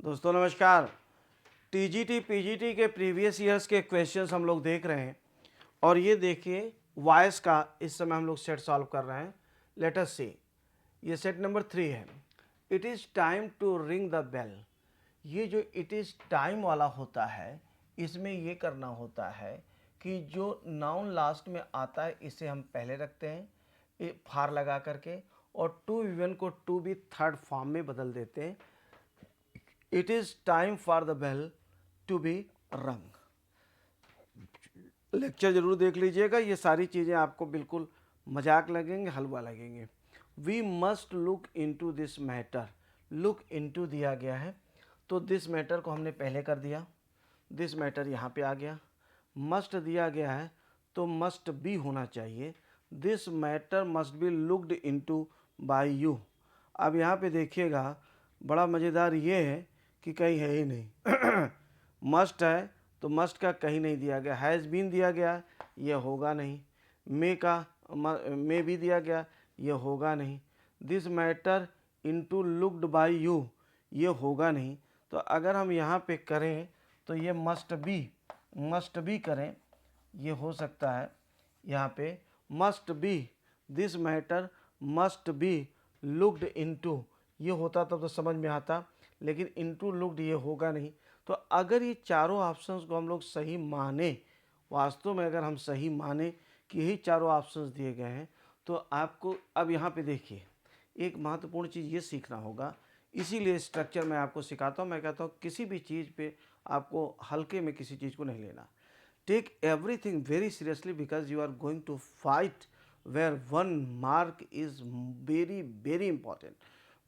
दोस्तों नमस्कार। TGT PGT के प्रीवियस ईयर्स के क्वेश्चंस हम लोग देख रहे हैं और ये देखिए वॉइस का इस समय हम लोग सेट सॉल्व कर रहे हैं। लेट अस सी, ये सेट नंबर 3 है। It is time to ring the bell. ये जो इट इज़ टाइम वाला होता है, इसमें ये करना होता है कि जो नाउन लास्ट में आता है इसे हम पहले रखते हैं फार लगा करके, और टू वन को टू बी थर्ड फॉर्म में बदल देते हैं। It is time for the bell to be rung. Lecture जरूर देख लीजिएगा, ये सारी चीज़ें आपको बिल्कुल मजाक लगेंगे, हलवा लगेंगे। We must look into this matter. Look into दिया गया है तो दिस मैटर को हमने पहले कर दिया, दिस मैटर यहाँ पे आ गया। मस्ट दिया गया है तो मस्ट बी होना चाहिए। This matter must be looked into bye you. अब यहाँ पे देखिएगा, बड़ा मज़ेदार ये है कि कहीं है ही नहीं। मस्ट है तो मस्ट का कहीं नहीं दिया गया। हैज़ बीन दिया गया, यह होगा नहीं। मे का मे भी दिया गया, यह होगा नहीं। This matter into looked by you, ये होगा नहीं। तो अगर हम यहाँ पे करें तो ये मस्ट बी करें, ये हो सकता है। यहाँ पे must be, this matter must be looked into, ये होता तब तो समझ में आता, लेकिन इनटू लुक्ड ये होगा नहीं। तो अगर ये चारों ऑप्शंस को हम लोग सही माने, वास्तव में अगर हम सही माने कि यही चारों ऑप्शंस दिए गए हैं, तो आपको अब यहाँ पे देखिए एक महत्वपूर्ण चीज़ ये सीखना होगा। इसीलिए स्ट्रक्चर मैं आपको सिखाता हूँ। मैं कहता हूँ किसी भी चीज़ पे आपको हल्के में किसी चीज़ को नहीं लेना। Take everything very seriously because you are going to fight where 1 mark is very very important.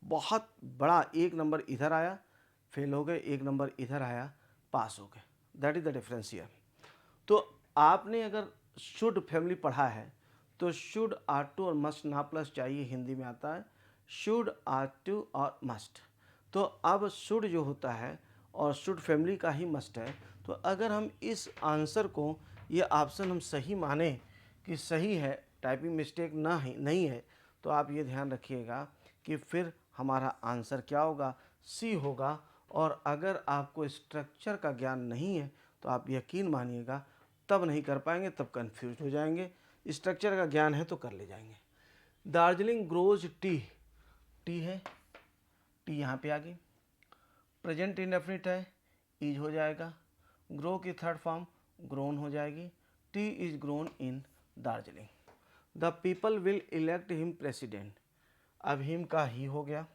बहुत बड़ा, 1 नंबर इधर आया फेल हो गए, 1 नंबर इधर आया पास हो गए। That is the difference here. तो आपने अगर शुड फैमिली पढ़ा है तो शुड, आर टू और मस्ट ना प्लस चाहिए, हिंदी में आता है शुड, आर टू और मस्ट। तो अब शुड जो होता है और शुड फैमिली का ही मस्ट है। तो अगर हम इस आंसर को, ये ऑप्शन हम सही माने कि सही है, टाइपिंग मिस्टेक ना ही नहीं है, तो आप ये ध्यान रखिएगा कि फिर हमारा आंसर क्या होगा, सी होगा। और अगर आपको स्ट्रक्चर का ज्ञान नहीं है तो आप यकीन मानिएगा तब नहीं कर पाएंगे, तब कंफ्यूज हो जाएंगे। स्ट्रक्चर का ज्ञान है तो कर ले जाएंगे। दार्जिलिंग ग्रोज टी, टी है, टी यहाँ पे आ गई। प्रेजेंट इंडेफिनिट है, इज हो जाएगा। ग्रो की थर्ड फॉर्म ग्रोन हो जाएगी। T is grown in Darjeeling. The people will elect him president. अब हिम का ही हो गया,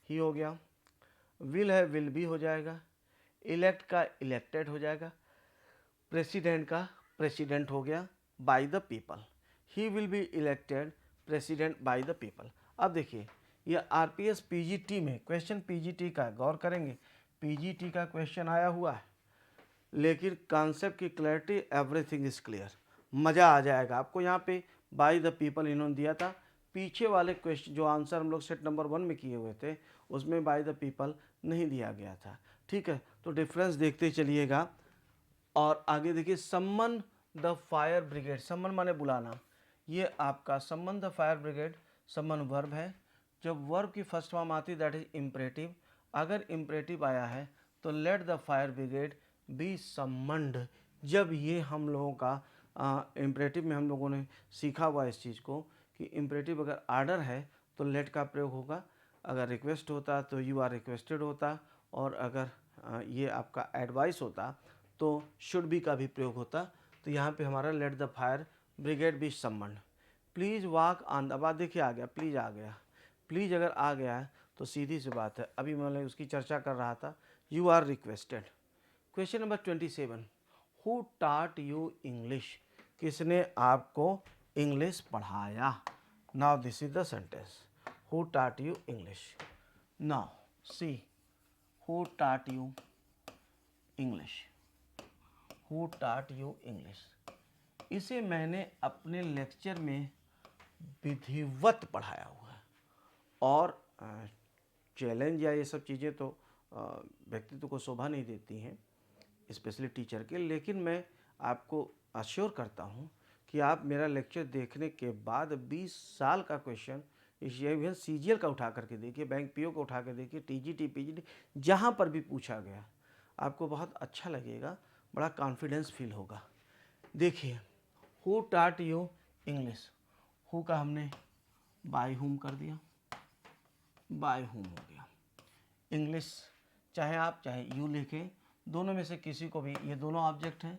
ही हो गया। विल है, विल भी हो जाएगा। इलेक्ट का इलेक्टेड हो जाएगा। प्रेसिडेंट का प्रेसिडेंट हो गया। By the people, he will be elected president by the people. अब देखिए ये आरपीएस पीजीटी में क्वेश्चन, पीजीटी का गौर करेंगे, पीजीटी का क्वेश्चन आया हुआ है, लेकिन कॉन्सेप्ट की क्लैरिटी, एवरीथिंग इज क्लियर, मज़ा आ जाएगा आपको। यहाँ पे बाय द पीपल इन्होंने दिया था। पीछे वाले क्वेश्चन जो आंसर हम लोग सेट नंबर 1 में किए हुए थे उसमें बाय द पीपल नहीं दिया गया था। ठीक है, तो डिफरेंस देखते चलिएगा। और आगे देखिए, सम्मन द फायर ब्रिगेड। सम्मन माने बुलाना, ये आपका summon the fire brigade, summon verb है। जब वर्ब की फर्स्ट फॉर्म आती है दैट इज इम्परेटिव। अगर इम्परेटिव आया है तो let the fire brigade be summoned. जब ये हम लोगों का इम्परेटिव में हम लोगों ने सीखा हुआ इस चीज़ को कि इम्परेटिव अगर आर्डर है तो लेट का प्रयोग होगा, अगर रिक्वेस्ट होता तो यू आर रिक्वेस्टेड होता, और अगर ये आपका एडवाइस होता तो शुड बी का भी प्रयोग होता। तो यहाँ पे हमारा let the fire brigade be summoned. Please walk on the, बात देखिए आ गया, प्लीज़ आ गया। प्लीज़ अगर आ गया है तो सीधी सी बात है, अभी मैंने उसकी चर्चा कर रहा था, you are requested. Question number 27, who taught you English. किसने आपको इंग्लिश पढ़ाया। Now this is the sentence, who taught you English. Now see, who taught you English, who taught you English. इसे मैंने अपने लेक्चर में विधिवत पढ़ाया हुआ है। और चैलेंज या ये सब चीज़ें तो व्यक्तित्व को शोभा नहीं देती हैं, स्पेशली टीचर के, लेकिन मैं आपको अश्योर करता हूँ कि आप मेरा लेक्चर देखने के बाद 20 साल का क्वेश्चन इवन CGL का उठा करके देखिए, बैंक PO का उठा कर देखिए, TGT PGT जहाँ पर भी पूछा गया आपको बहुत अच्छा लगेगा, बड़ा कॉन्फिडेंस फील होगा। देखिए, who taught you English, who का हमने बाय हुम कर दिया, बाय हुम हो गया। इंग्लिश चाहे आप चाहे यू लिखें, दोनों में से किसी को भी, ये दोनों ऑब्जेक्ट हैं,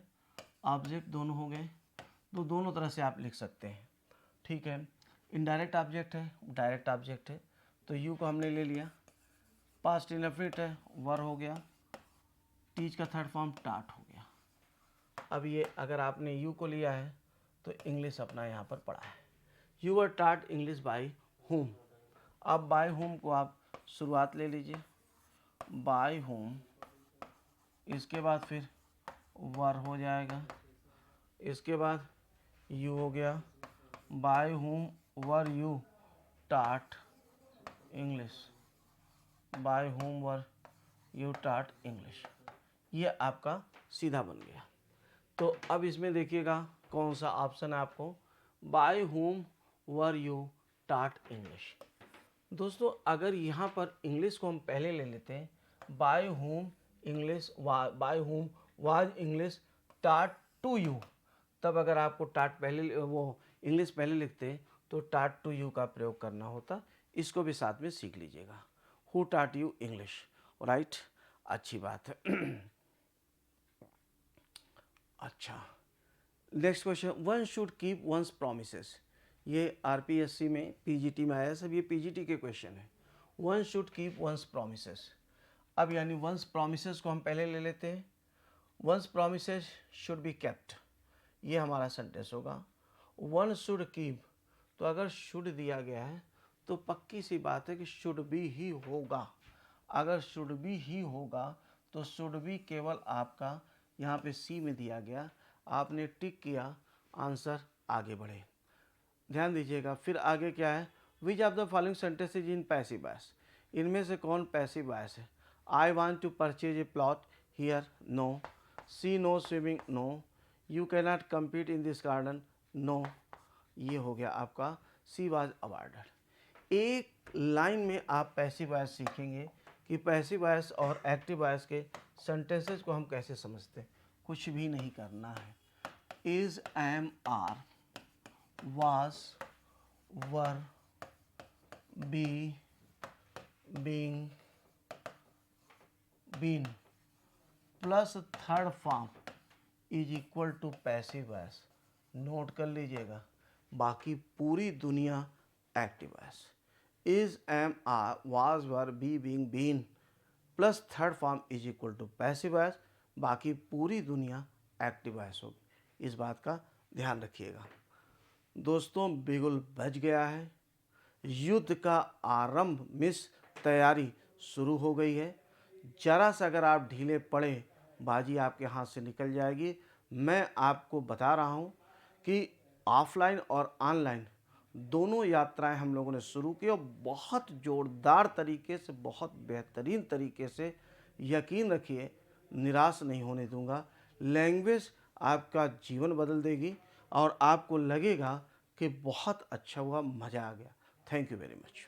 ऑब्जेक्ट दोनों हो गए, तो दोनों तरह से आप लिख सकते हैं, ठीक है। इनडायरेक्ट ऑब्जेक्ट है, डायरेक्ट ऑब्जेक्ट है, तो यू को हमने ले लिया, पास्ट इंडेफिनिट है, वर हो गया, टीच का थर्ड फॉर्म टाट हो गया। अब ये अगर आपने यू को लिया है तो इंग्लिश अपना यहाँ पर पढ़ा है, यू वर टाट इंग्लिश बाय होम। अब बाय होम को आप शुरुआत ले लीजिए, बाय होम, इसके बाद फिर वर हो जाएगा, इसके बाद यू हो गया, by whom were you taught English, by whom were you taught English, ये आपका सीधा बन गया। तो अब इसमें देखिएगा कौन सा ऑप्शन है आपको, bye whom were you taught English. दोस्तों अगर यहाँ पर इंग्लिश को हम पहले ले लेते हैं, by whom English, by whom was English taught to you, तब अगर आपको टाट पहले, वो इंग्लिश पहले लिखते तो टाट टू यू का प्रयोग करना होता। इसको भी साथ में सीख लीजिएगा, who taught you English, right, अच्छी बात है। अच्छा, next question, one should keep once promises, ये RPSC में PGT में आया, सब ये PGT के क्वेश्चन है। One should keep once promises, अब यानी वंस प्रोमिसेस को हम पहले ले लेते हैं, once promises should be kept, ये हमारा सेंटेंस होगा। वन शुड कीप, तो अगर शुड दिया गया है तो पक्की सी बात है कि शुड बी ही होगा। अगर शुड बी ही होगा तो शुड बी केवल आपका यहाँ पे C में दिया गया, आपने टिक किया, आंसर आगे बढ़े। ध्यान दीजिएगा, फिर आगे क्या है, which of the following sentences in passive voice, इनमें से कौन पैसिव वॉइस है। I want to purchase a plot here, no. See no swimming, no. You can not compete in this garden, no. ये हो गया आपका सी वाज अवॉर्डेड। एक line में आप पैसिव वॉइस सीखेंगे कि पैसिव वॉइस और एक्टिव वॉइस के सेंटेंसेस को हम कैसे समझते हैं। कुछ भी नहीं करना है, is, am, are, was, were, be, being, been plus third form is equal to passive voice. Note कर लीजिएगा, बाकी पूरी दुनिया active voice, is, am, are, was, were, be, being, been plus third form is equal to passive voice, बाकी पूरी दुनिया active voice होगी। इस बात का ध्यान रखिएगा। दोस्तों बिगुल बज गया है, युद्ध का आरंभ मिस तैयारी शुरू हो गई है। जरा सा अगर आप ढीले पड़े, बाजी आपके हाथ से निकल जाएगी। मैं आपको बता रहा हूँ कि ऑफलाइन और ऑनलाइन दोनों यात्राएं हम लोगों ने शुरू की और बहुत ज़ोरदार तरीके से, बहुत बेहतरीन तरीके से, यकीन रखिए निराश नहीं होने दूंगा। लैंग्वेज आपका जीवन बदल देगी और आपको लगेगा कि बहुत अच्छा हुआ, मज़ा आ गया। Thank you very much.